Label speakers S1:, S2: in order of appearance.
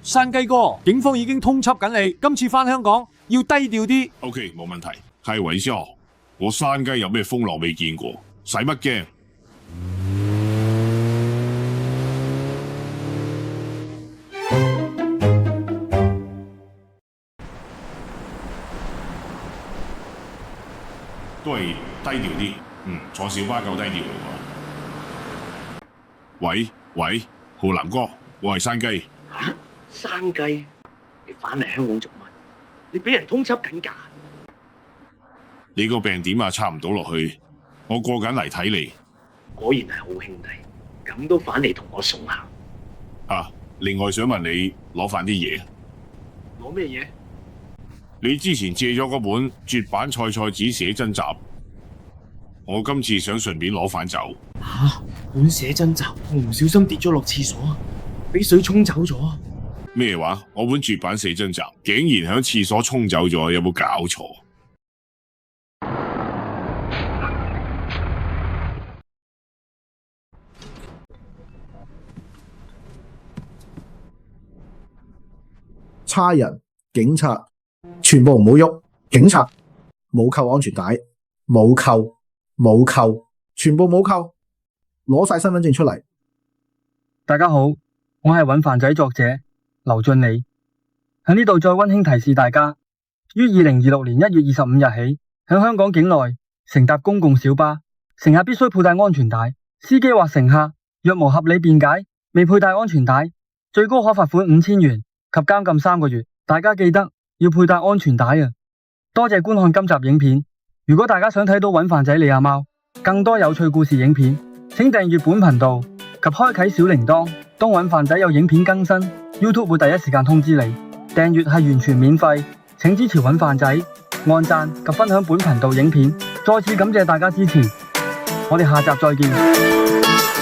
S1: 山雞哥，警方已經通緝緊你，今次返香港要低調啲。
S2: OK， 冇問題。開玩笑，我山雞有咩風浪未見過，使乜驚？都係低調啲，坐小巴夠低調喎。喂，浩南哥，我係山雞。
S3: 嚇，山雞，你返嚟香港做乜？你俾人通緝緊㗎？
S2: 你個病點啊？插唔到落去，我過緊嚟睇你。
S3: 果然係好兄弟，咁都返嚟同我送行。
S2: 啊，另外想問你攞返啲嘢。
S3: 攞咩嘢？
S2: 你之前借咗嗰本絕版菜菜子寫真集，我今次想順便攞返走。
S3: 嚇，本寫真集我唔小心跌咗落廁所，俾水沖走咗。
S2: 咩話？我本絕版寫真集竟然喺廁所沖走咗，有冇搞錯？
S4: 差人、警察全部唔好喐，警察冇扣安全帶，冇扣，全部冇扣，攞晒身份證出嚟。
S5: 大家好，我係揾飯仔作者劉俊理，喺呢度再溫馨提示大家，於2026年1月25日起，喺香港境內乘搭公共小巴，乘客必須佩戴安全帶，司機或乘客若無合理辯解未佩戴安全帶，最高可罰款5000元及監禁3個月。大家記得要佩戴安全帶啊！多謝觀看今集影片。如果大家想睇到揾飯仔你阿貓更多有趣故事影片，請訂閱本頻道及開啟小鈴鐺。當揾飯仔有影片更新， YouTube 會第一時間通知你。訂閱係完全免費，請支持揾飯仔，按讚及分享本頻道影片。再次感謝大家支持，我哋下集再見。